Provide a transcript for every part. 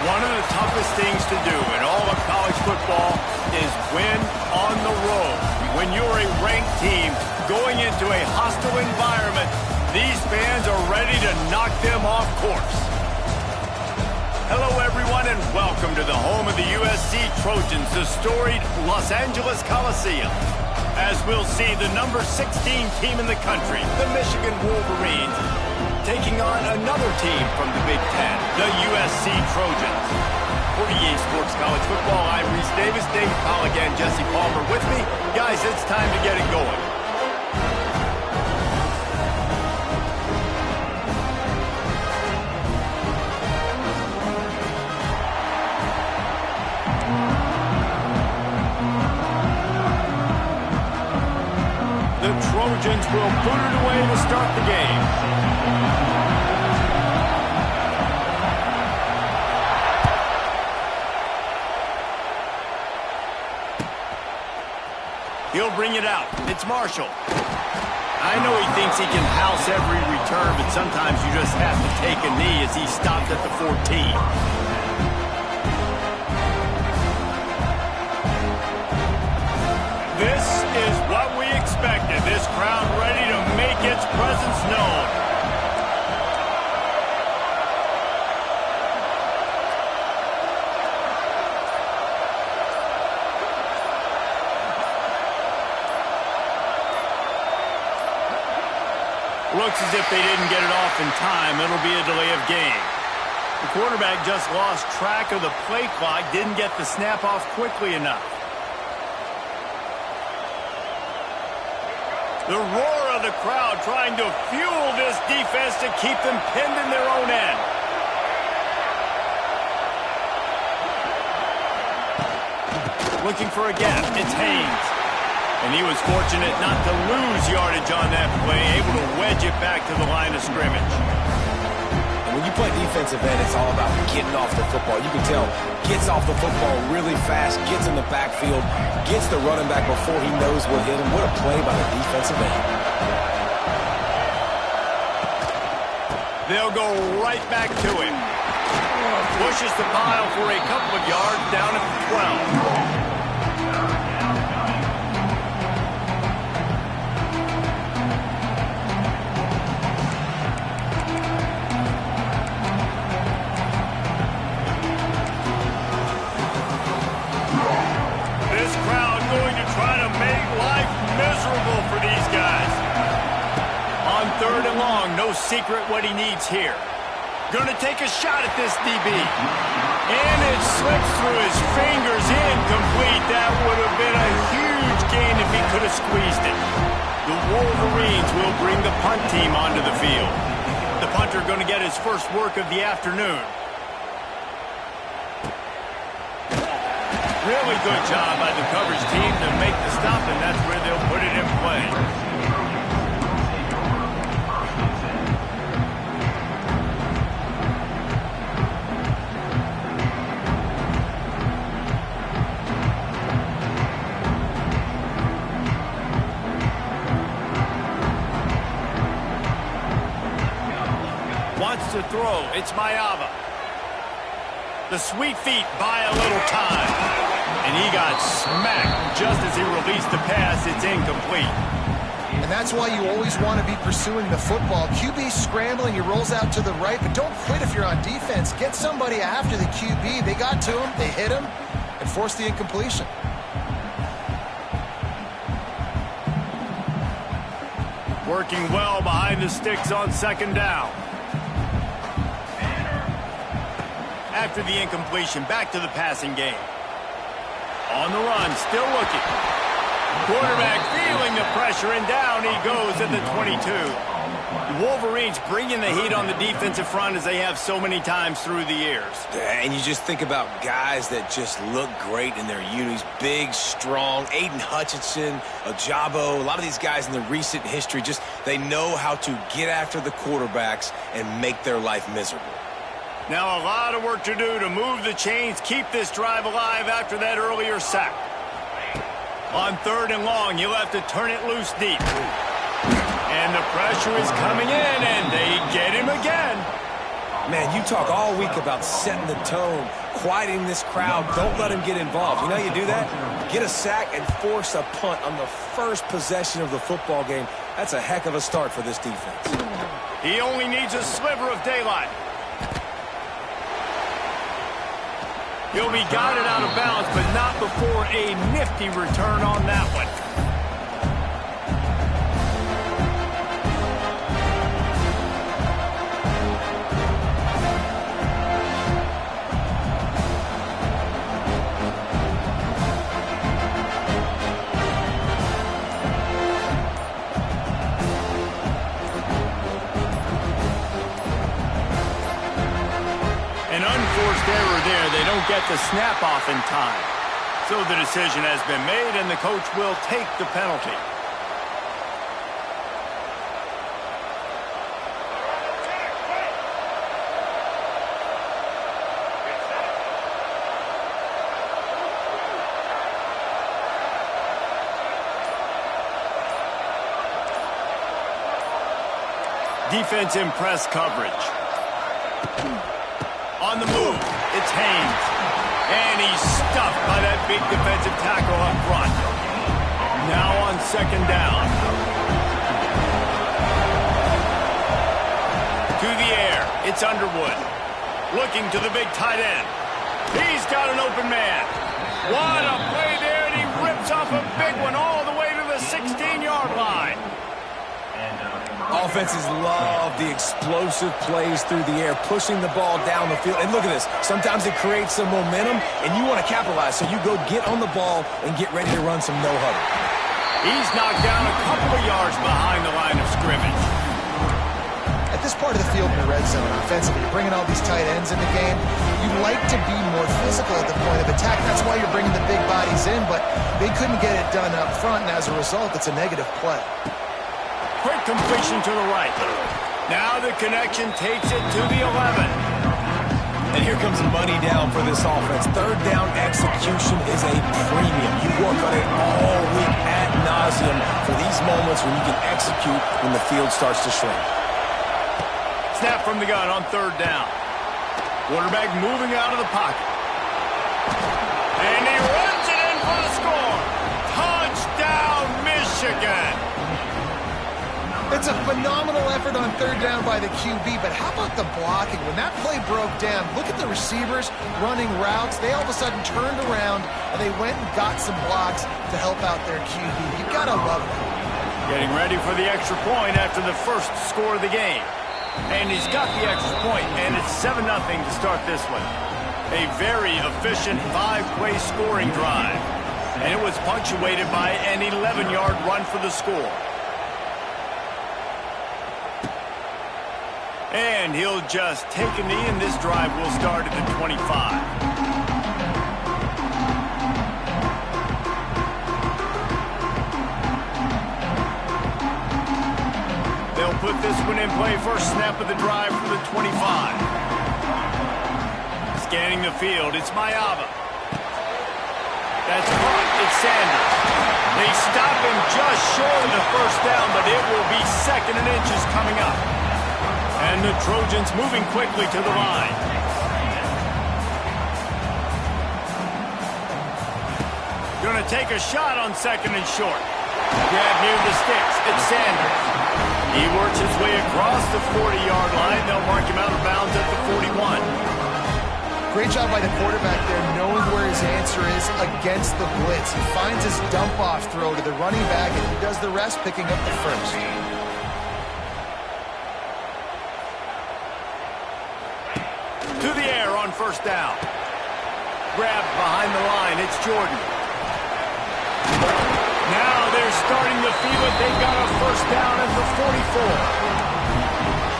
One of the toughest things to do in all of college football is win on the road. When you're a ranked team going into a hostile environment, these fans are ready to knock them off course. Hello, everyone, and welcome to the home of the USC Trojans, the storied Los Angeles Coliseum. As we'll see, the number 16 team in the country, the Michigan Wolverines, taking on another team from the Big Ten, the USC Trojans. For EA Sports College Football, I'm Reese Davis, David Pollack, and Jesse Palmer with me. Guys, it's time to get it going. The Trojans will boot it away to start the game. He'll bring it out. It's Marshall. I know he thinks he can house every return, but sometimes you just have to take a knee as he stopped at the 14. This is what we expected. This crowd ready to make its presence known. Looks as if they didn't get it off in time. It'll be a delay of game. The quarterback just lost track of the play clock, didn't get the snap off quickly enough. The roar of the crowd trying to fuel this defense to keep them pinned in their own end. Looking for a gap. It's Haynes. And he was fortunate not to lose yardage on that play, able to wedge it back to the line of scrimmage. And when you play defensive end, it's all about getting off the football. You can tell, gets off the football really fast, gets in the backfield, gets the running back before he knows what hit him. What a play by the defensive end. They'll go right back to him. Pushes the pile for a couple of yards down at the 12. Miserable for these guys. On third and long, no secret what he needs here. Going to take a shot at this DB. And it slips through his fingers, incomplete. That would have been a huge gain if he could have squeezed it. The Wolverines will bring the punt team onto the field. The punter going to get his first work of the afternoon. Really good job by the coverage team to make the stop, and that's where they'll put it in play. Wants to throw. It's Mayava. The sweet feet buy a little time. And he got smacked just as he released the pass. It's incomplete. And that's why you always want to be pursuing the football. QB scrambling, he rolls out to the right, but don't quit if you're on defense. Get somebody after the QB. They got to him, they hit him, and forced the incompletion. Working well behind the sticks on second down. After the incompletion, back to the passing game. On the run, still looking. Quarterback feeling the pressure, and down he goes at the 22. The Wolverines bringing the heat on the defensive front as they have so many times through the years. And you just think about guys that just look great in their unis. Big, strong, Aiden Hutchinson, Ajabo, a lot of these guys in the recent history, just they know how to get after the quarterbacks and make their life miserable. Now a lot of work to do to move the chains, keep this drive alive after that earlier sack. On third and long, you'll have to turn it loose deep. And the pressure is coming in, and they get him again. Man, you talk all week about setting the tone, quieting this crowd. Don't let him get involved. You know how you do that? Get a sack and force a punt on the first possession of the football game. That's a heck of a start for this defense. He only needs a sliver of daylight. He'll be guided out of bounds, but not before a nifty return on that one. Error there. They don't get the snap off in time. So the decision has been made, and the coach will take the penalty. Defense in press coverage. On the move, it's Haynes. And he's stuffed by that big defensive tackle up front. Now on second down. To the air, it's Underwood. Looking to the big tight end. He's got an open man. What a play there, and he rips off a big one all the way to the 16-yard line. Offenses love the explosive plays through the air, pushing the ball down the field. And look at this. Sometimes it creates some momentum, and you want to capitalize. So you go get on the ball and get ready to run some no-huddle. He's knocked down a couple of yards behind the line of scrimmage. At this part of the field in the red zone, offensively, you're bringing all these tight ends in the game. You like to be more physical at the point of attack. That's why you're bringing the big bodies in, but they couldn't get it done up front, and as a result, it's a negative play. Quick completion to the right. Now the connection takes it to the 11. And here comes money down for this offense. Third down execution is a premium. You work on it all week ad nauseum for these moments when you can execute when the field starts to shrink. Snap from the gun on third down. Quarterback moving out of the pocket. And he runs it in for the score. Touchdown, Michigan. It's a phenomenal effort on third down by the QB, but how about the blocking? When that play broke down, look at the receivers running routes. They all of a sudden turned around, and they went and got some blocks to help out their QB. You got to love it. Getting ready for the extra point after the first score of the game. And he's got the extra point, and it's 7-0 to start this one. A very efficient 5-play scoring drive. And it was punctuated by an 11-yard run for the score. And he'll just take a knee, and this drive will start at the 25. They'll put this one in play. First snap of the drive for the 25. Scanning the field, it's Mayava. That's caught, it's Sanders. They stop him just short of the first down, but it will be 2nd and inches coming up. And the Trojans moving quickly to the line. Going to take a shot on 2nd and short. Grab near the sticks. It's Sanders. He works his way across the 40-yard line. They'll mark him out of bounds at the 41. Great job by the quarterback there, knowing where his answer is against the blitz. He finds his dump-off throw to the running back, and he does the rest, picking up the first. To the air on first down. Grabbed behind the line. It's Jordan. Now they're starting to feel it. They've got a first down at the 44.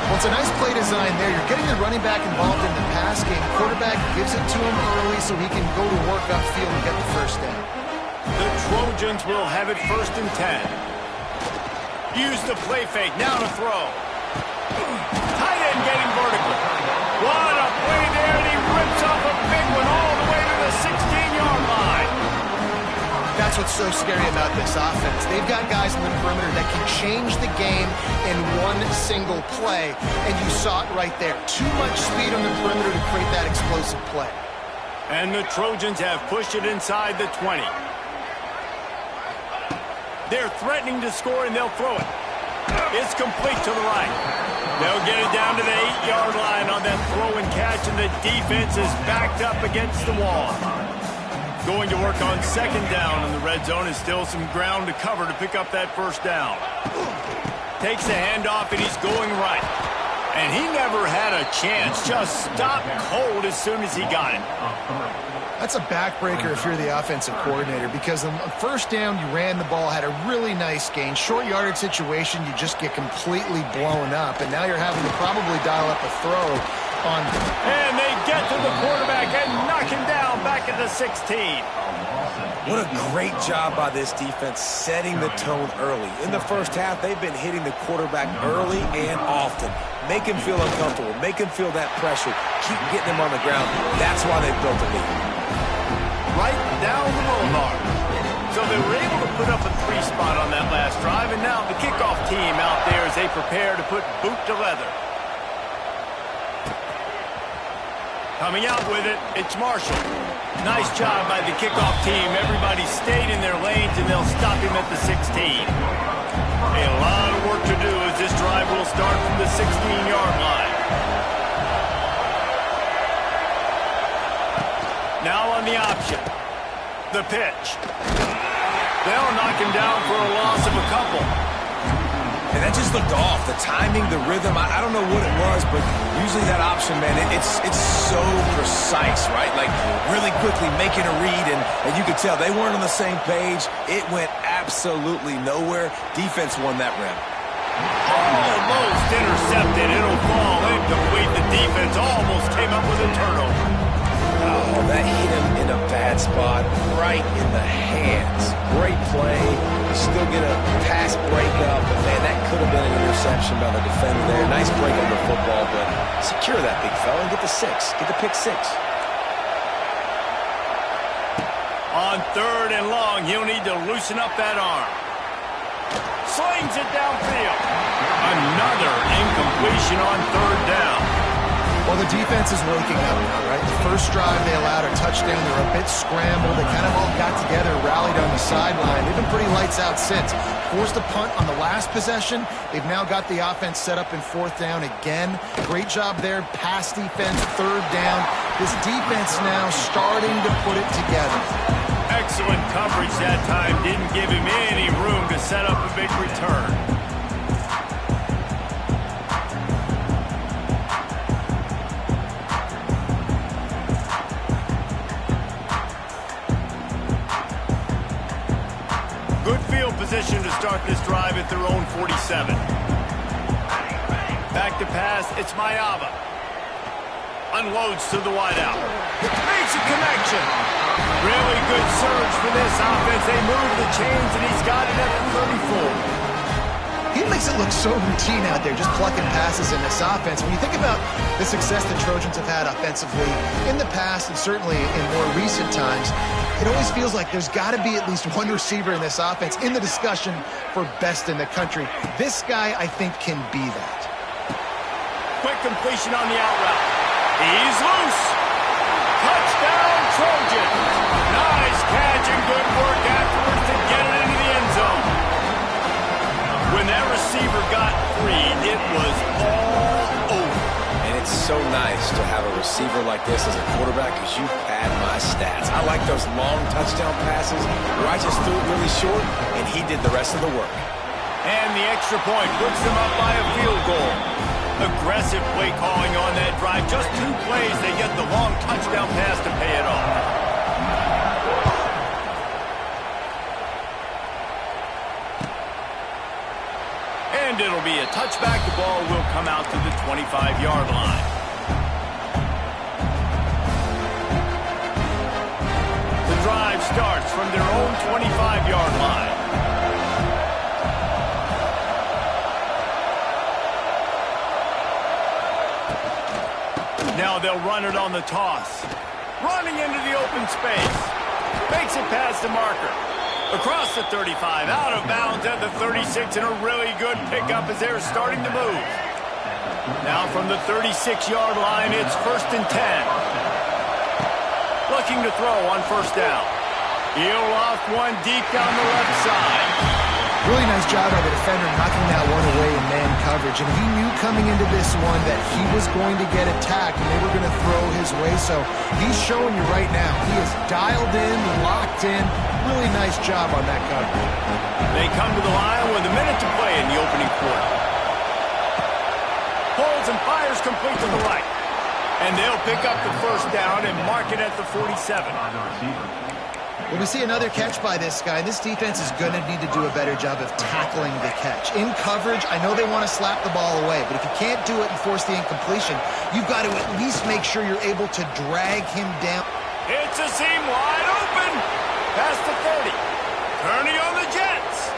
Well, it's a nice play design there. You're getting the running back involved in the pass game. Quarterback gives it to him early so he can go to work upfield and get the first down. The Trojans will have it 1st and 10. Use the play fake. Now to throw. Tight end getting vertical. What a play there, and he rips off a big one all the way to the 16-yard line. That's what's so scary about this offense. They've got guys in the perimeter that can change the game in one single play, and you saw it right there. Too much speed on the perimeter to create that explosive play. And the Trojans have pushed it inside the 20. They're threatening to score, and they'll throw it. It's complete to the right. They'll get it down to the 8-yard line on that throw and catch, and the defense is backed up against the wall. Going to work on second down in the red zone, and still some ground to cover to pick up that first down. Takes the handoff, and he's going right. And he never had a chance. Just stopped cold as soon as he got it. That's a backbreaker if you're the offensive coordinator, because on first down, you ran the ball, had a really nice gain. Short yardage situation, you just get completely blown up, and now you're having to probably dial up a throw on. And they get to the quarterback and knock him down back at the 16. What a great job by this defense setting the tone early. In the first half, they've been hitting the quarterback early and often. Make him feel uncomfortable. Make him feel that pressure. Keep getting him on the ground. That's why they built the lead. Right down the boulevard. So they were able to put up a 3 spot on that last drive, and now the kickoff team out there as they prepare to put boot to leather. Coming out with it, it's Marshall. Nice job by the kickoff team. Everybody stayed in their lanes, and they'll stop him at the 16. A lot of work to do as this drive will start from the 16-yard line. Now on the option. The pitch. They'll knock him down for a loss of a couple. And that just looked off. The timing, the rhythm, I don't know what it was, but usually that option, man, it's so precise, right? Like really quickly making a read, and you could tell they weren't on the same page. It went absolutely nowhere. Defense won that round. Almost intercepted. It'll fall incomplete. The defense almost came up with a turnover. Oh, that hit him in a bad spot, right in the hands. Great play. You still get a pass breakup, but man, that could have been an interception by the defender there. Nice break on the football, but secure that big fella and get the 6. Get the pick 6. On 3rd and long, he'll need to loosen up that arm. Slings it downfield. Another incompletion on 3rd down. Well, the defense is waking up now, right? The first drive they allowed a touchdown. They were a bit scrambled. They kind of all got together, rallied on the sideline. They've been pretty lights out since. Forced a punt on the last possession. They've now got the offense set up in 4th down again. Great job there. Pass defense, 3rd down. This defense now starting to put it together. Excellent coverage that time. Didn't give him any room to set up a big return. Position to start this drive at their own 47. Back to pass, it's Mayava. Unloads to the wideout. Makes a connection. Really good surge for this offense. They move the chains, and he's got it at the 34. He makes it look so routine out there, just plucking passes in this offense. When you think about the success the Trojans have had offensively in the past and certainly in more recent times, it always feels like there's got to be at least one receiver in this offense in the discussion for best in the country. This guy, I think, can be that. Quick completion on the out route. He's loose. Touchdown, Trojans. Nice catch and good work afterwards to get it into the end zone. When that receiver got free, it was all over. And it's so nice to have a receiver like this as a quarterback because you pad my stats. I like those long touchdown passes where I just threw it really short and he did the rest of the work. And the extra point puts them up by a field goal. Aggressive play calling on that drive. Just 2 plays, they get the long touchdown pass to pay it off. And it'll be a touchback. The ball will come out to the 25-yard line. The drive starts from their own 25-yard line. Now they'll run it on the toss. Running into the open space. Makes it past the marker. Across the 35, out of bounds at the 36, and a really good pickup as they're starting to move. Now from the 36-yard line, it's 1st and 10. Looking to throw on 1st down. He'll loft one deep down the left side. Really nice job by the defender knocking that one away in man coverage. And he knew coming into this one that he was going to get attacked and they were going to throw his way. So he's showing you right now. He is dialed in, locked in. Really nice job on that coverage. They come to the line with a minute to play in the opening quarter. Holds and fires complete to the right. And they'll pick up the 1st down and mark it at the 47. Well, we see another catch by this guy. This defense is going to need to do a better job of tackling the catch. In coverage, I know they want to slap the ball away, but if you can't do it and force the incompletion, you've got to at least make sure you're able to drag him down. It's a seam wide open. Past the 30. Turning on the Jets.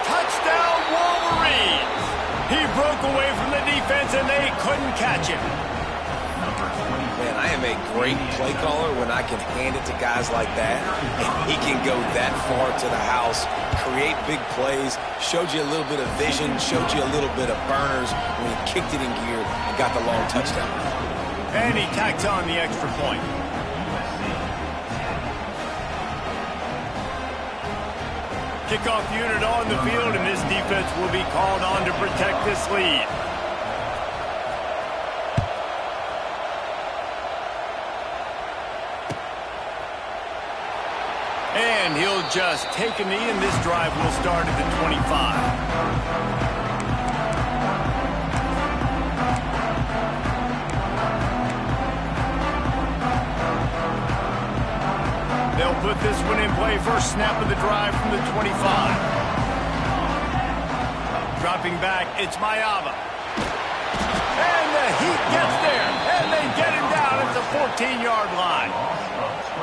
Touchdown, Wolverines. He broke away from the defense, and they couldn't catch him. Man, I am a great play caller when I can hand it to guys like that, and he can go that far to the house, create big plays, showed you a little bit of vision, showed you a little bit of burners when he kicked it in gear and got the long touchdown. And he tacks on the extra point. Kickoff unit on the field, and this defense will be called on to protect this lead. And he'll just take a knee, and this drive will start at the 25. They'll put this one in play. First snap of the drive from the 25. Dropping back, it's Mayava. And the Heat gets there, and they get him down at the 14-yard line.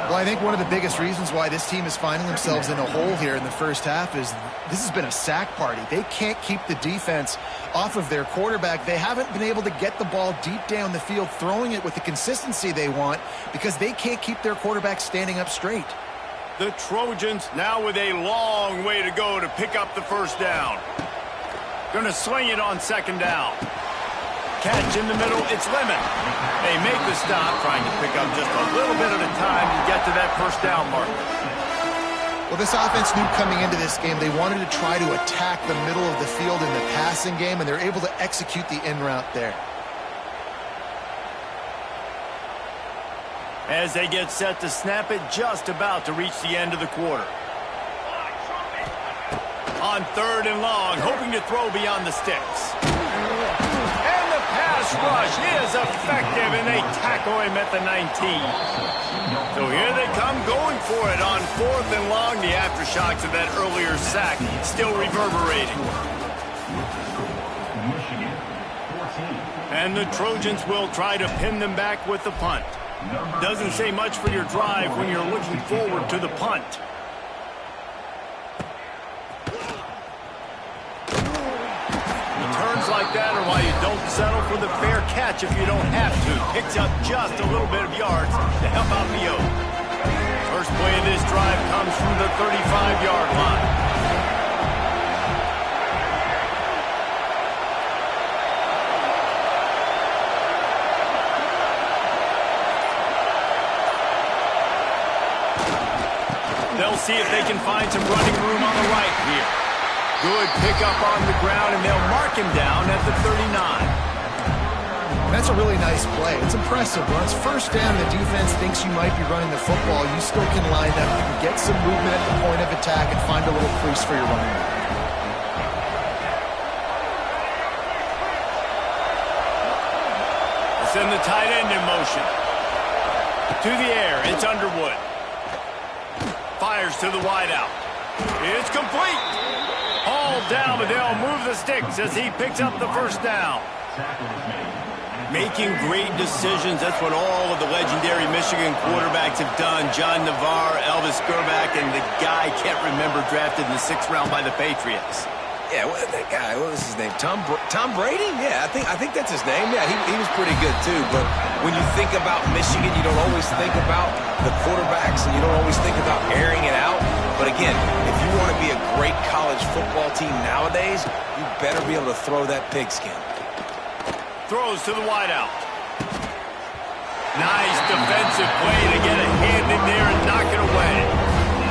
Well, I think one of the biggest reasons why this team is finding themselves in a hole here in the first half is this has been a sack party. They can't keep the defense off of their quarterback. They haven't been able to get the ball deep down the field, throwing it with the consistency they want because they can't keep their quarterback standing up straight. The Trojans now with a long way to go to pick up the 1st down. Going to swing it on 2nd down. Catch in the middle, it's Lemon. They make the stop, trying to pick up just a little bit at a time to get to that 1st down mark. Well, this offense knew coming into this game they wanted to try to attack the middle of the field in the passing game, and they're able to execute the in route there. As they get set to snap it, just about to reach the end of the quarter. On 3rd and long, hoping to throw beyond the sticks. Pass rush is effective, and they tackle him at the 19. So here they come going for it on 4th and long. The aftershocks of that earlier sack still reverberating. And the Trojans will try to pin them back with the punt. Doesn't say much for your drive when you're looking forward to the punt. Like that, or why you don't settle for the fair catch if you don't have to. Picks up just a little bit of yards to help out the Oak. First play of this drive comes from the 35-yard line. They'll see if they can find some running room on the right here. Good pickup on the ground, and they'll mark him down at the 39. That's a really nice play. It's impressive. When it's 1st down, the defense thinks you might be running the football. You still can line up. You can get some movement at the point of attack and find a little crease for your running back. Send the tight end in motion. To the air, it's Underwood. Fires to the wideout. It's complete. All down, but they'll move the sticks as he picks up the 1st down. Making great decisions, that's what all of the legendary Michigan quarterbacks have done. John Navarre, Elvis Grbac, and the guy I can't remember drafted in the 6th round by the Patriots. Yeah, that guy, what was his name? Tom Brady? Yeah, I think that's his name. Yeah, he was pretty good too. But when you think about Michigan, you don't always think about the quarterbacks, and you don't always think about airing it out. But again, if you want to be a great college football team nowadays, you better be able to throw that pigskin. Throws to the wideout. Nice defensive play to get a hand in there and knock it away.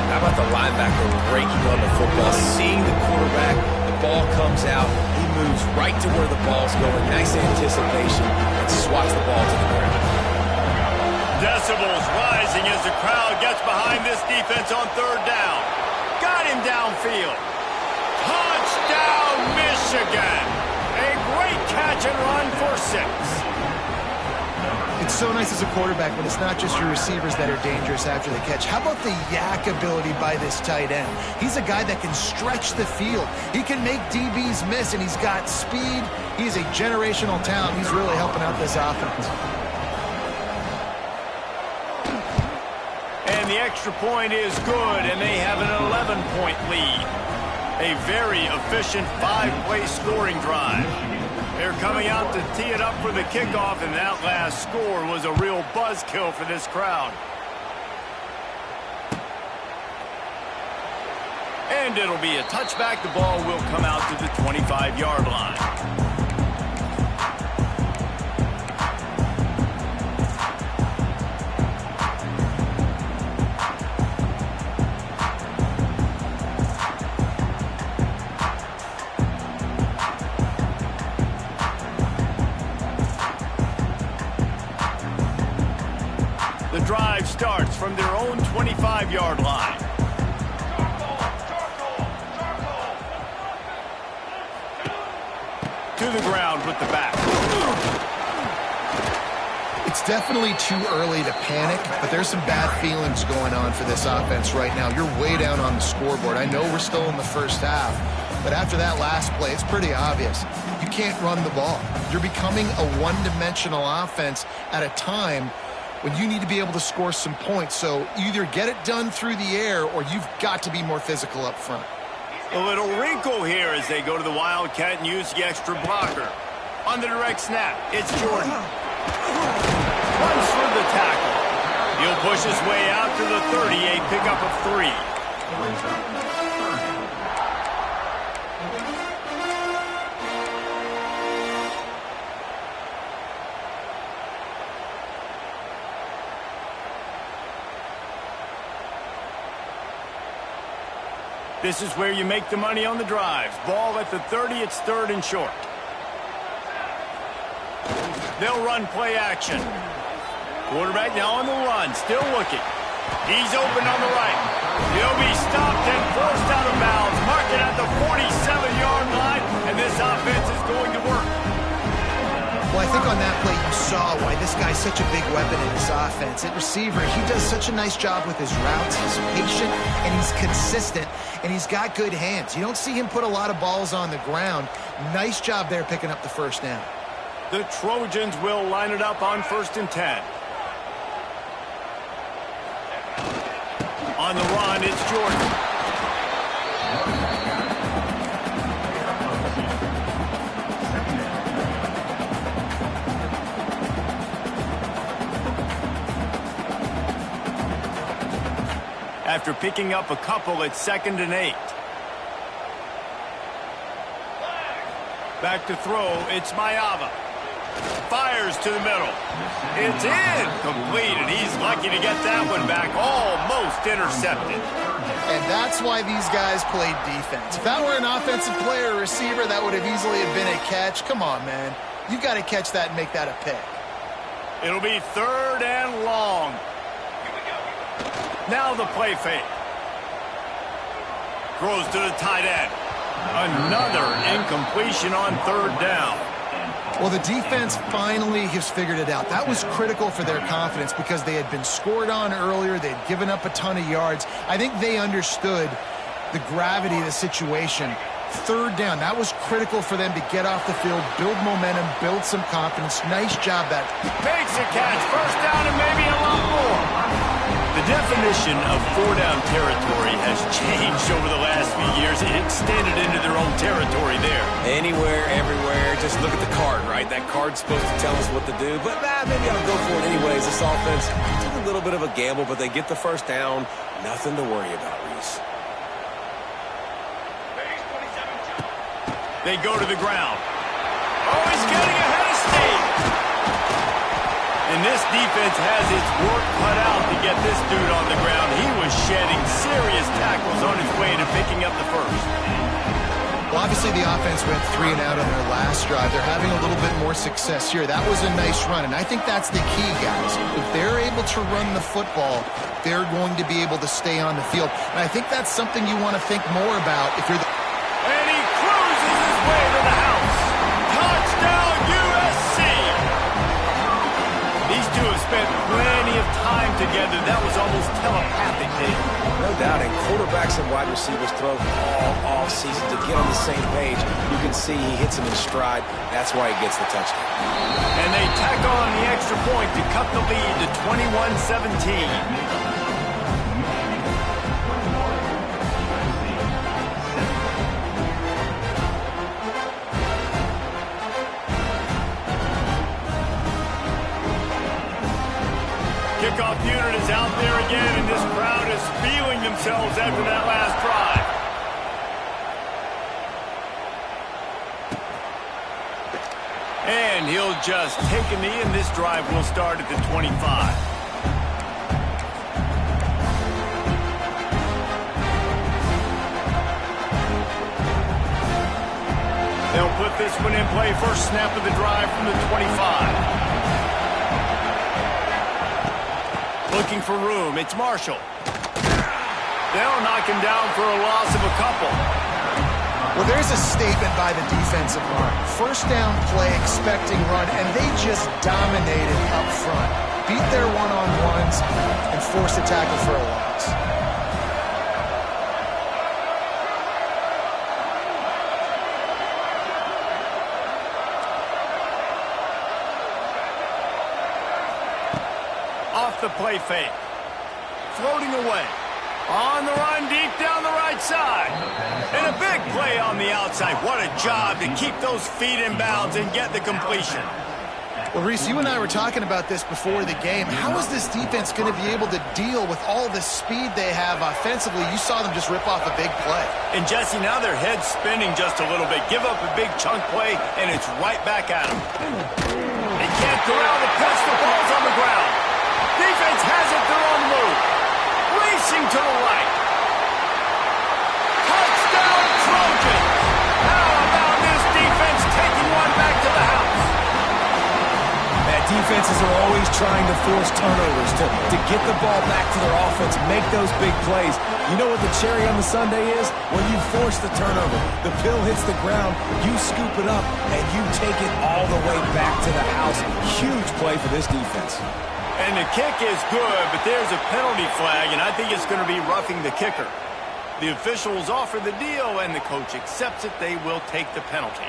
How about the linebacker raking on the football, seeing the quarterback, the ball comes out, he moves right to where the ball's going, nice anticipation, and swats the ball to the ground. Decibels rising as the crowd gets behind this defense on third down. Got him downfield. Touchdown, Michigan. A great catch and run for 6. It's so nice as a quarterback when it's not just your receivers that are dangerous after the catch. How about the yak ability by this tight end? He's a guy that can stretch the field. He can make DBs miss, and he's got speed. He's a generational talent. He's really helping out this offense. And the extra point is good, and they have an 11-point lead. A very efficient 5-play scoring drive. They're coming out to tee it up for the kickoff, and that last score was a real buzzkill for this crowd. And it'll be a touchback. The ball will come out to the 25-yard line. The drive starts from their own 25-yard line. To the ground with the back. It's definitely too early to panic, but there's some bad feelings going on for this offense right now. You're way down on the scoreboard. I know we're still in the first half, but after that last play, it's pretty obvious. You can't run the ball. You're becoming a one-dimensional offense at a time when you need to be able to score some points. So either get it done through the air or you've got to be more physical up front. A little wrinkle here as they go to the Wildcat and use the extra blocker. On the direct snap, it's Jordan. Runs for the tackle. He'll push his way out to the 38, pickup of 3. This is where you make the money on the drives. Ball at the 30, it's 3rd and short. They'll run play action. Quarterback now on the run, still looking. He's open on the right. He'll be stopped and forced out of bounds. Mark it at the 47-yard line, and this offense is going to work. Well, I think on that play you saw why this guy's such a big weapon in this offense. At receiver, he does such a nice job with his routes. He's patient, and he's consistent, and he's got good hands. You don't see him put a lot of balls on the ground. Nice job there picking up the first down. The Trojans will line it up on 1st and 10. On the run, it's Jordan. After picking up a couple, it's 2nd and 8. Back to throw, it's Mayava. Fires to the middle. It's incomplete, and he's lucky to get that one back. Almost intercepted. And that's why these guys played defense. If that were an offensive player or receiver, that would have easily have been a catch. Come on, man. You got to catch that and make that a pick. It'll be 3rd and long. Now the play fake. Throws to the tight end. Another incompletion on 3rd down. Well, the defense finally has figured it out. That was critical for their confidence because they had been scored on earlier. They had given up a ton of yards. I think they understood the gravity of the situation. 3rd down, that was critical for them to get off the field, build momentum, build some confidence. Nice job that. Makes a catch. 1st down and maybe a lot more. The definition of 4-down territory has changed over the last few years. It extended into their own territory there. Anywhere, everywhere, just look at the card, right? That card's supposed to tell us what to do, but maybe I'll go for it anyways. This offense took a little bit of a gamble, but they get the 1st down. Nothing to worry about, Reese. They go to the ground. Oh, he's getting ahead of steam. And this defense has its work cut out to get this dude on the ground. He was shedding serious tackles on his way to picking up the first. Well, obviously the offense went 3 and out on their last drive. They're having a little bit more success here. That was a nice run, and I think that's the key, guys. If they're able to run the football, they're going to be able to stay on the field. And I think that's something you want to think more about if you're And he cruises his way to the house. Touchdown, USC! These two have spent plenty of time together. That was almost telepathic, Dave. No doubt, and quarterbacks and wide receivers throw all off-season to get on the same page. You can see he hits him in stride. That's why he gets the touchdown. And they tack on the extra point to cut the lead to 21-17. Kickoff unit is out there again, and this crowd is feeling themselves after that last drive. And he'll just take a knee, and this drive will start at the 25. They'll put this one in play. First snap of the drive from the 25. Looking for room. It's Marshall. They'll knock him down for a loss of a couple. Well, there's a statement by the defensive line. First down play, expecting run, and they just dominated up front. Beat their one-on-ones and forced a tackle for a loss. Off the play fake. Floating away. On the run, deep down the right side. And a big play on the outside. What a job to keep those feet in bounds and get the completion. Well, Reese, you and I were talking about this before the game. How is this defense going to be able to deal with all the speed they have offensively? You saw them just rip off a big play. And, Jesse, now their head's spinning just a little bit. Give up a big chunk play, and it's right back at them. They can't corral the pass. The ball's on the ground. Defense has it. They're on the move. Racing to the right. Touchdown, Trojans. How about this defense taking one back to the house? Defenses are always trying to force turnovers to get the ball back to their offense, make those big plays. You know what the cherry on the sundae is? When you force the turnover, the pill hits the ground, you scoop it up, and you take it all the way back to the house. Huge play for this defense. And the kick is good, but there's a penalty flag, and I think it's going to be roughing the kicker. The officials offer the deal, and the coach accepts it. They will take the penalty.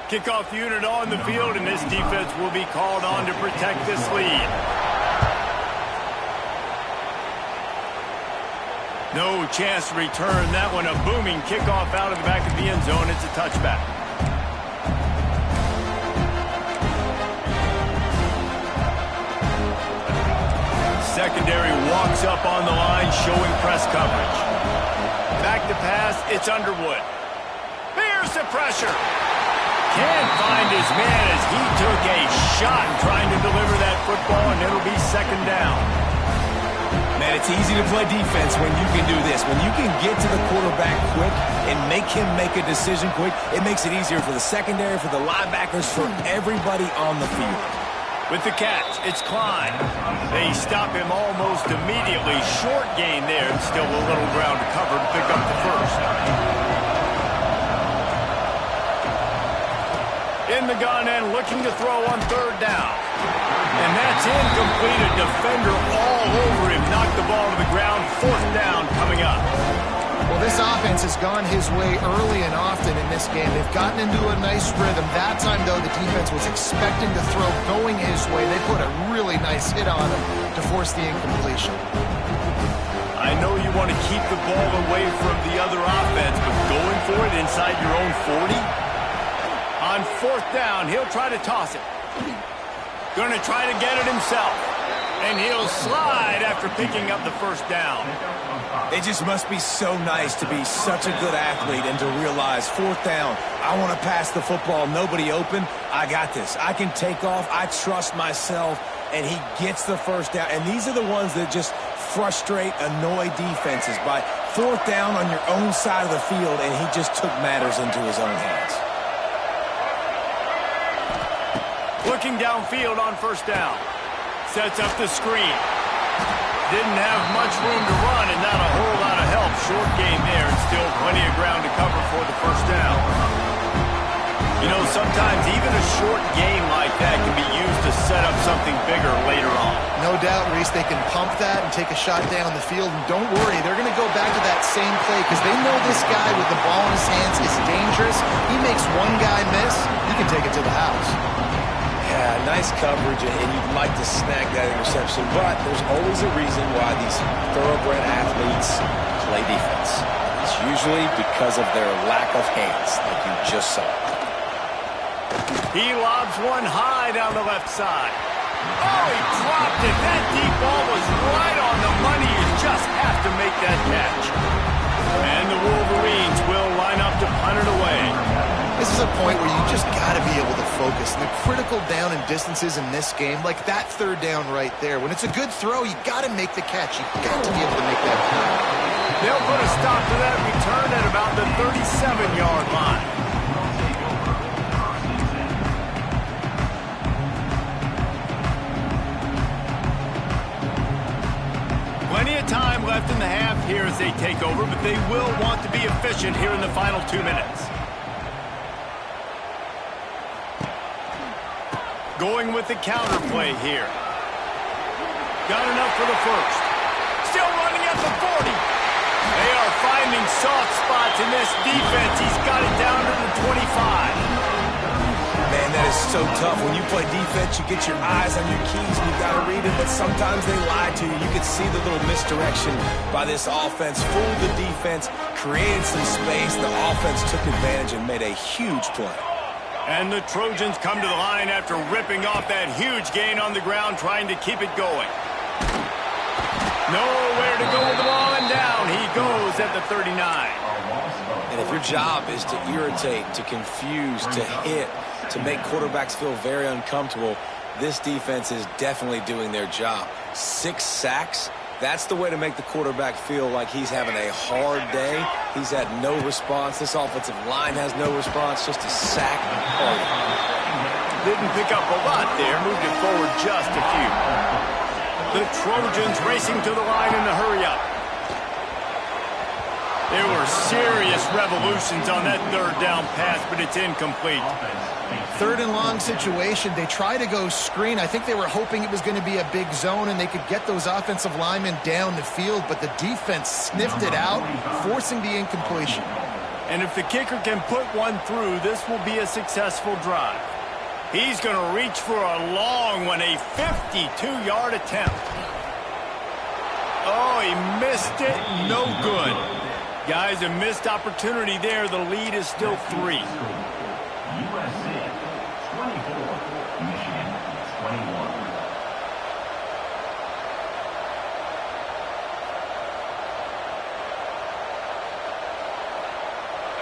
Kickoff unit on the field, and this defense will be called on to protect this lead. No chance to return that one. A booming kickoff out of the back of the end zone. It's a touchback. Secondary walks up on the line, showing press coverage. Back to pass, it's Underwood. Here's the pressure. Can't find his man as he took a shot trying to deliver that football, and it'll be second down. Man, it's easy to play defense when you can do this. When you can get to the quarterback quick and make him make a decision quick, it makes it easier for the secondary, for the linebackers, for everybody on the field. With the catch, it's Klein. They stop him almost immediately. Short gain there, and still a little ground to cover to pick up the first. In the gun and looking to throw on third down. And that's incomplete. A defender all over him. Knocked the ball to the ground. Fourth down coming up. Well, this offense has gone his way early and often in this game. They've gotten into a nice rhythm. That time, though, the defense was expecting to throw going his way. They put a really nice hit on him to force the incompletion. I know you want to keep the ball away from the other offense, but going for it inside your own 40? On fourth down, he'll try to toss it. Going to try to get it himself. And he'll slide after picking up the first down. It just must be so nice to be such a good athlete and to realize 4th down, I want to pass the football, nobody open, I got this. I can take off, I trust myself, and he gets the first down. And these are the ones that just frustrate, annoy defenses by 4th down on your own side of the field, and he just took matters into his own hands. Looking downfield on 1st down. Sets up the screen. Didn't have much room to run and not a whole lot of help. Short game there and still plenty of ground to cover for the 1st down. You know, sometimes even a short game like that can be used to set up something bigger later on. No doubt, Reese, they can pump that and take a shot down the field. And don't worry, they're going to go back to that same play because they know this guy with the ball in his hands is dangerous. He makes one guy miss, he can take it to the house. Yeah, nice coverage, and you'd like to snag that interception, but there's always a reason why these thoroughbred athletes play defense. It's usually because of their lack of hands, like you just saw. He lobs one high down the left side. Oh, he dropped it. That deep ball was right on the money. You just have to make that catch. And the Wolverines will line up to punt it away. This is a point where you just got to be able to focus. And the critical down and distances in this game, like that 3rd down right there, when it's a good throw, you got to make the catch. You got to be able to make that play. They'll put a stop to that return at about the 37-yard line. Plenty of time left in the half here as they take over, but they will want to be efficient here in the final 2 minutes. Going with the counter play here. Got enough for the 1st. Still running at the 40. They are finding soft spots in this defense. He's got it down to the 25. Man, that is so tough. When you play defense, you get your eyes on your keys and you got to read it, but sometimes they lie to you. You can see the little misdirection by this offense. Fooled the defense, created some space. The offense took advantage and made a huge play. And the Trojans come to the line after ripping off that huge gain on the ground, trying to keep it going. Nowhere to go with the ball, and down he goes at the 39. And if your job is to irritate, to confuse, to hit, to make quarterbacks feel very uncomfortable, this defense is definitely doing their job. 6 sacks. That's the way to make the quarterback feel like he's having a hard day. He's had no response. This offensive line has no response, just a sack party. Didn't pick up a lot there, moved it forward just a few. The Trojans racing to the line in a hurry-up. There were serious revolutions on that 3rd down pass, but it's incomplete. 3rd and long situation. They try to go screen. I think they were hoping it was going to be a big zone and they could get those offensive linemen down the field, but the defense sniffed it out, forcing the incompletion. And if the kicker can put one through, this will be a successful drive. He's going to reach for a long one, a 52-yard attempt. Oh, he missed it. No good. Guys, a missed opportunity there. The lead is still 3. USC 24, Michigan 21.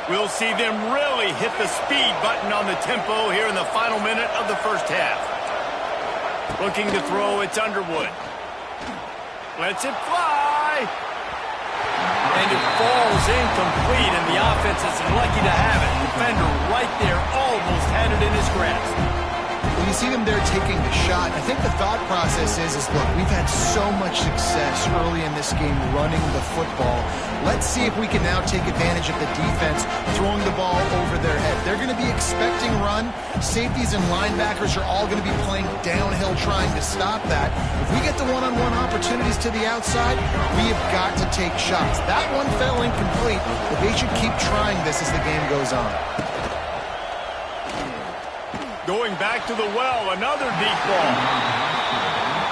We'll see them really hit the speed button on the tempo here in the final minute of the 1st half. Looking to throw, it's Underwood. Lets it fly. And it falls incomplete, and the offense is lucky to have it. Defender right there almost had it in his grasp. When you see them there taking the shot, I think the thought process is look, we've had so much success early in this game running the football. Let's see if we can now take advantage of the defense throwing the ball over their head. They're going to be expecting run. Safeties and linebackers are all going to be playing downhill trying to stop that. If we get the one-on-one opportunities to the outside, we have got to take shots. That one fell incomplete, but they should keep trying this as the game goes on. Going back to the well, another deep ball.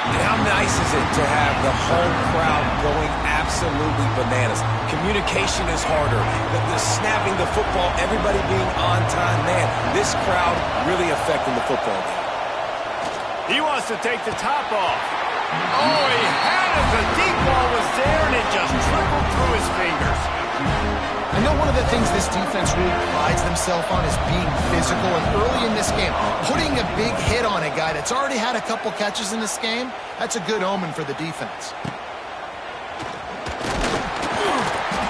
And how nice is it to have the home crowd going absolutely bananas? Communication is harder. The snapping the football, everybody being on time. Man, this crowd really affecting the football game. He wants to take the top off. Oh, he had it. The deep ball was there, and it just trickled through his fingers. I know one of the things this defense really prides themselves on is being physical, and early in this game, putting a big hit on a guy that's already had a couple catches in this game, that's a good omen for the defense.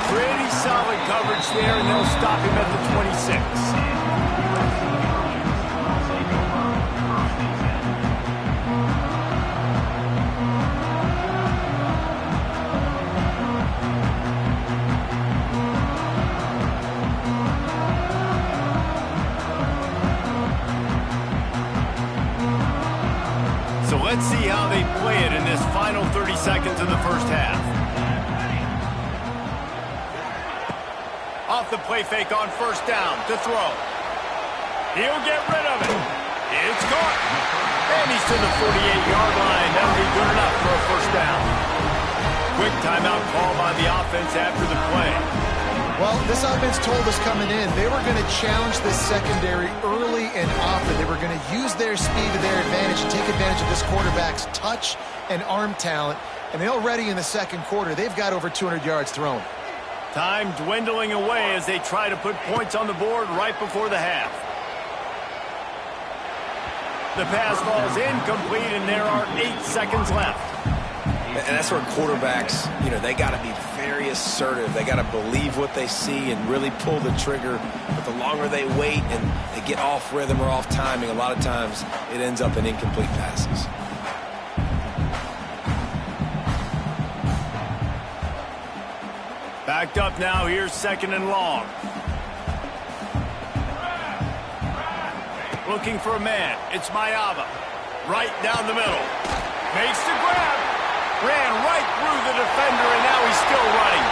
Pretty solid coverage there, and they'll stop him at the 26. So let's see how they play it in this final 30 seconds of the first half. Off the play fake on first down to throw. He'll get rid of it. It's caught. And he's to the 48-yard line. That'll be good enough for a first down. Quick timeout call by the offense after the play. Well, this offense told us coming in they were going to challenge this secondary early and often. They were going to use their speed to their advantage and take advantage of this quarterback's touch and arm talent. And already in the second quarter, they've got over 200 yards thrown. Time dwindling away as they try to put points on the board right before the half. The pass falls incomplete, and there are 8 seconds left. And that's where quarterbacks, they got to be very assertive. They got to believe what they see and really pull the trigger. But the longer they wait and they get off rhythm or off timing, a lot of times it ends up in incomplete passes. Backed up now. Here's second and long. Looking for a man. It's Mayava. Right down the middle. Makes the grab. Ran right through the defender, and now he's still running.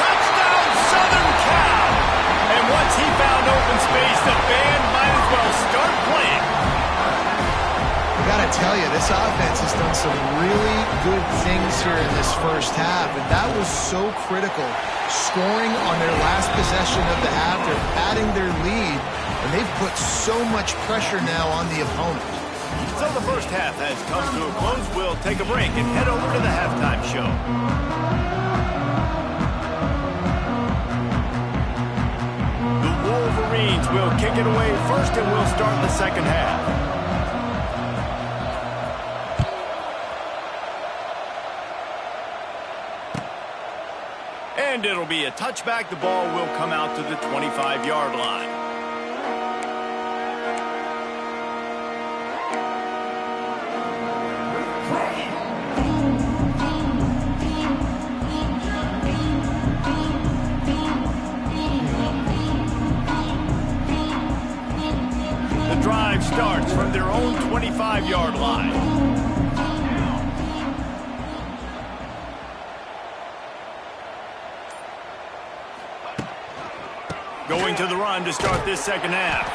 Touchdown, Southern Cal! And once he found open space, the band might as well start playing. I got to tell you, this offense has done some really good things here in this first half, and that was so critical. Scoring on their last possession of the half, they're adding their lead, and they've put so much pressure now on the opponent. So the first half has come to a close. We'll take a break and head over to the halftime show. The Wolverines will kick it away first, and we'll start the second half. And it'll be a touchback. The ball will come out to the 25-yard line. The drive starts from their own 25-yard line. Going to the run to start this second half.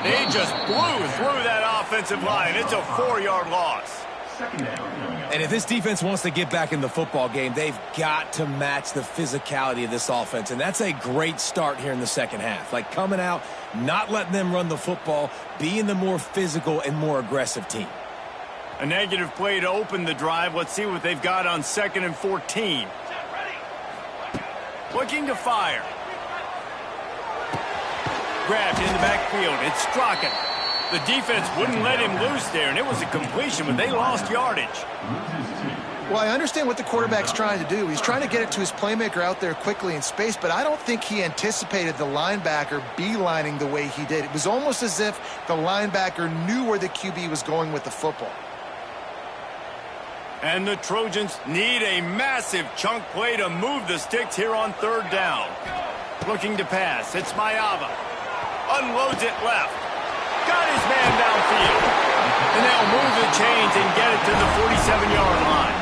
They just blew through that offensive line. It's a 4-yard loss. And if this defense wants to get back in the football game, they've got to match the physicality of this offense. And that's a great start here in the second half. Like coming out, not letting them run the football, being the more physical and more aggressive team. A negative play to open the drive. Let's see what they've got on 2nd and 14. Looking to fire. Grabbed in the backfield. It's Strachan. The defense wouldn't let him loose there, and it was a completion, but they lost yardage. Well, I understand what the quarterback's trying to do. He's trying to get it to his playmaker out there quickly in space, but I don't think he anticipated the linebacker beelining the way he did. It was almost as if the linebacker knew where the QB was going with the football. And the Trojans need a massive chunk play to move the sticks here on 3rd down. Looking to pass. It's Mayava. Unloads it left. Got his man downfield. And they'll move the chains and get it to the 47-yard line.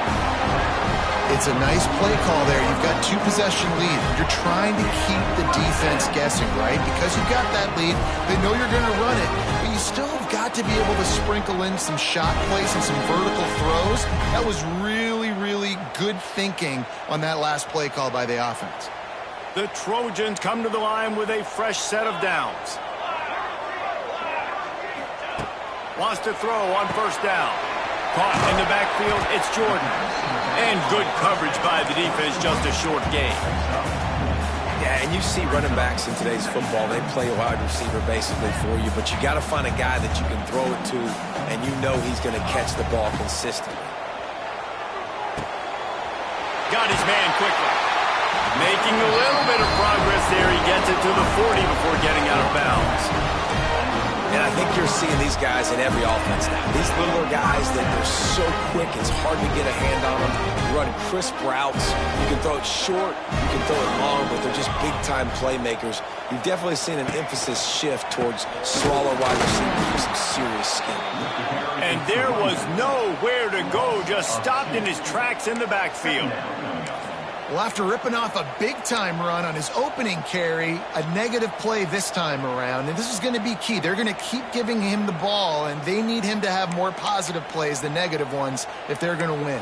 It's a nice play call there. You've got 2-possession lead. You're trying to keep the defense guessing, right? Because you've got that lead, they know you're going to run it, but you still have got to be able to sprinkle in some shot plays and some vertical throws. That was really, really good thinking on that last play call by the offense. The Trojans come to the line with a fresh set of downs. Wants to throw on 1st down. Caught in the backfield, it's Jordan. And good coverage by the defense, just a short gain. Yeah, and you see running backs in today's football, they play a wide receiver basically for you, but you got to find a guy that you can throw it to, and you know he's going to catch the ball consistently. Got his man quickly. Making a little bit of progress there. He gets it to the 40 before getting out of bounds. And I think you're seeing these guys in every offense now. These littler guys that they're so quick, it's hard to get a hand on them. You run crisp routes. You can throw it short, you can throw it long, but they're just big-time playmakers. You've definitely seen an emphasis shift towards smaller wide receivers with some serious skill. And there was nowhere to go, just stopped in his tracks in the backfield. Well, after ripping off a big-time run on his opening carry, a negative play this time around, and this is going to be key. They're going to keep giving him the ball, and they need him to have more positive plays than negative ones if they're going to win.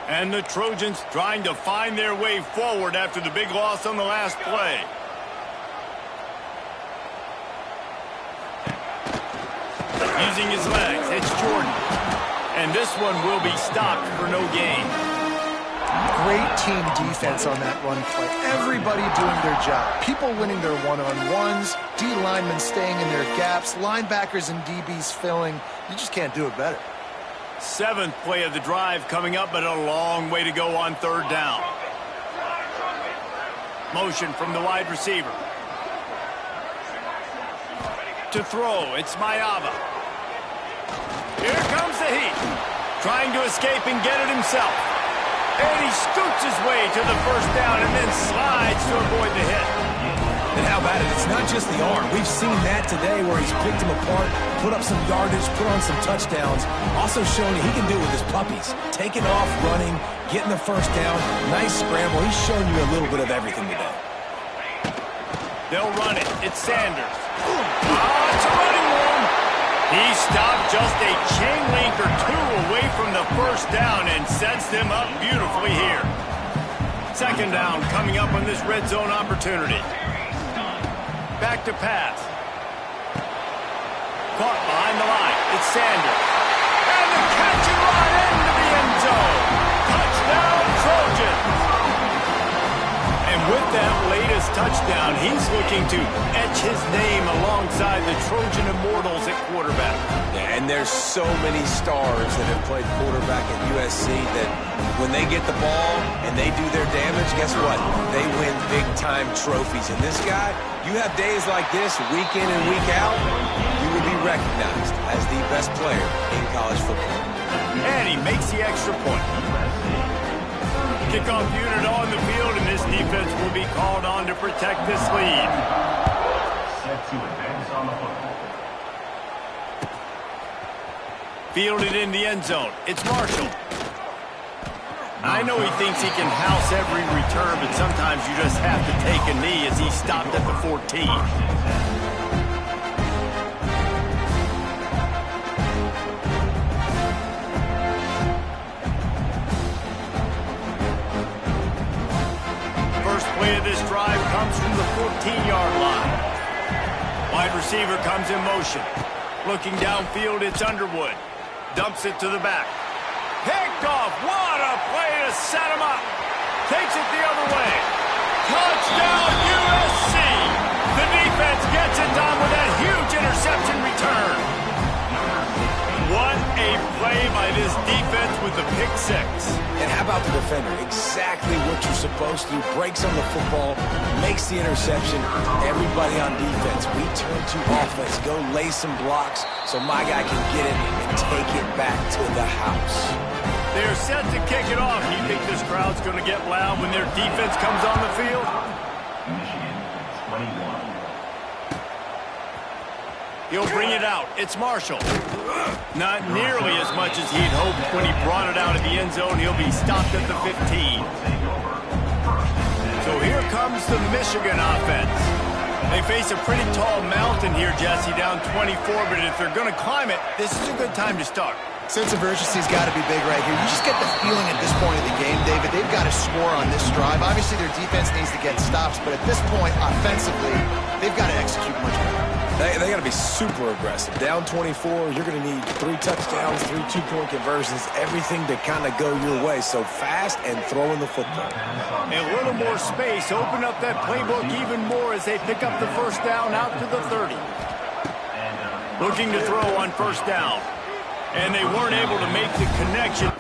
And the Trojans trying to find their way forward after the big loss on the last play. Using his legs, it's Jordan. And this one will be stopped for no gain. Great team defense on that run play. Everybody doing their job. People winning their one-on-ones, D linemen staying in their gaps, linebackers and DBs filling. You just can't do it better. 7th play of the drive coming up, but a long way to go on 3rd down. Motion from the wide receiver. To throw, it's Mayava. Here comes the heat. Trying to escape and get it himself. And he scoots his way to the 1st down and then slides to avoid the hit. And how about it? It's not just the arm. We've seen that today where he's picked him apart, put up some yardage, put on some touchdowns. Also showing he can do it with his puppies. Taking off, running, getting the 1st down. Nice scramble. He's shown you a little bit of everything today. They'll run it. It's Sanders. It's a running one. He stopped just a chain link or 2 away from the 1st down and sets them up beautifully here. 2nd down coming up on this red zone opportunity. Back to pass. Caught behind the line. It's Sanders. And the catch and run into the end zone. Touchdown, Trojans. And with that latest touchdown, he's looking to etch his name alongside the Trojan Immortals at quarterback. Yeah, and there's so many stars that have played quarterback at USC that when they get the ball and they do their damage, guess what? They win big-time trophies. And this guy, you have days like this, week in and week out, you will be recognized as the best player in college football. And he makes the extra point. Kickoff unit on the field, and this defense will be called on to protect this lead. Set to advance on the football. Fielded in the end zone. It's Marshall. I know he thinks he can house every return, but sometimes you just have to take a knee as he stopped at the 14. Play of this drive comes from the 14-yard line. Wide receiver comes in motion. Looking downfield, it's Underwood. Dumps it to the back. Picked off. What a play to set him up. Takes it the other way. Touchdown, USC. The defense gets it done with that huge interception return. What a play by this defense with the pick 6. And how about the defender? Exactly what you're supposed to do. Breaks on the football, makes the interception. Everybody on defense, we turn to offense. Go lay some blocks so my guy can get it and take it back to the house. They're set to kick it off. Do you think this crowd's going to get loud when their defense comes on the field? Michigan, 21. He'll bring it out. It's Marshall. Not nearly as much as he'd hoped when he brought it out of the end zone. He'll be stopped at the 15. So here comes the Michigan offense. They face a pretty tall mountain here, Jesse, down 24, but if they're going to climb it, this is a good time to start. Sense of urgency's got to be big right here. You just get the feeling at this point of the game, David, they've got to score on this drive. Obviously, their defense needs to get stops, but at this point, offensively, they've got to execute much better. They got to be super aggressive. Down 24, you're going to need 3 touchdowns, 3 two-point conversions, everything to kind of go your way. So fast and throwing the football. A little more space. Open up that playbook even more as they pick up the first down out to the 30. Looking to throw on first down. And they weren't able to make the connection.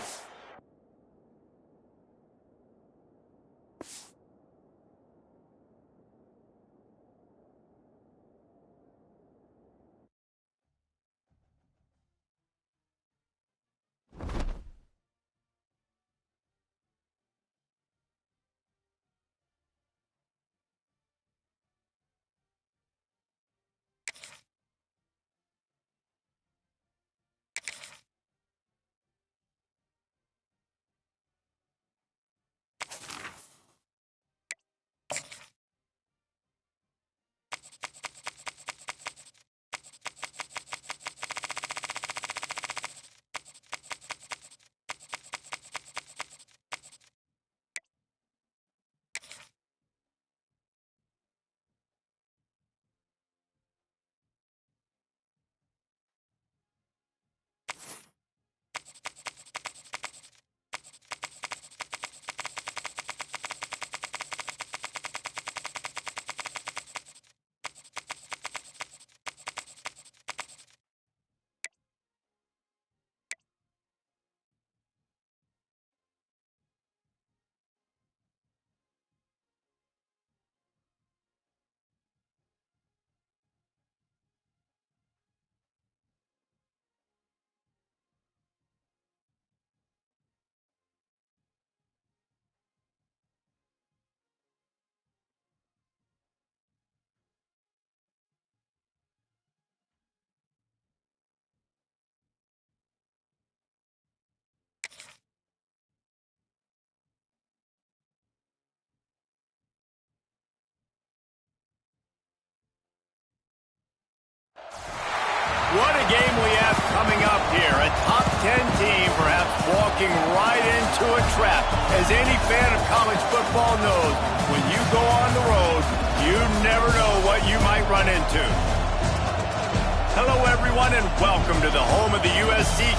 What a game we have coming up here. A top 10 team perhaps walking right into a trap. As any fan of college football knows, when you go on the road, you never know what you might run into. Hello, everyone, and welcome to the home of the USC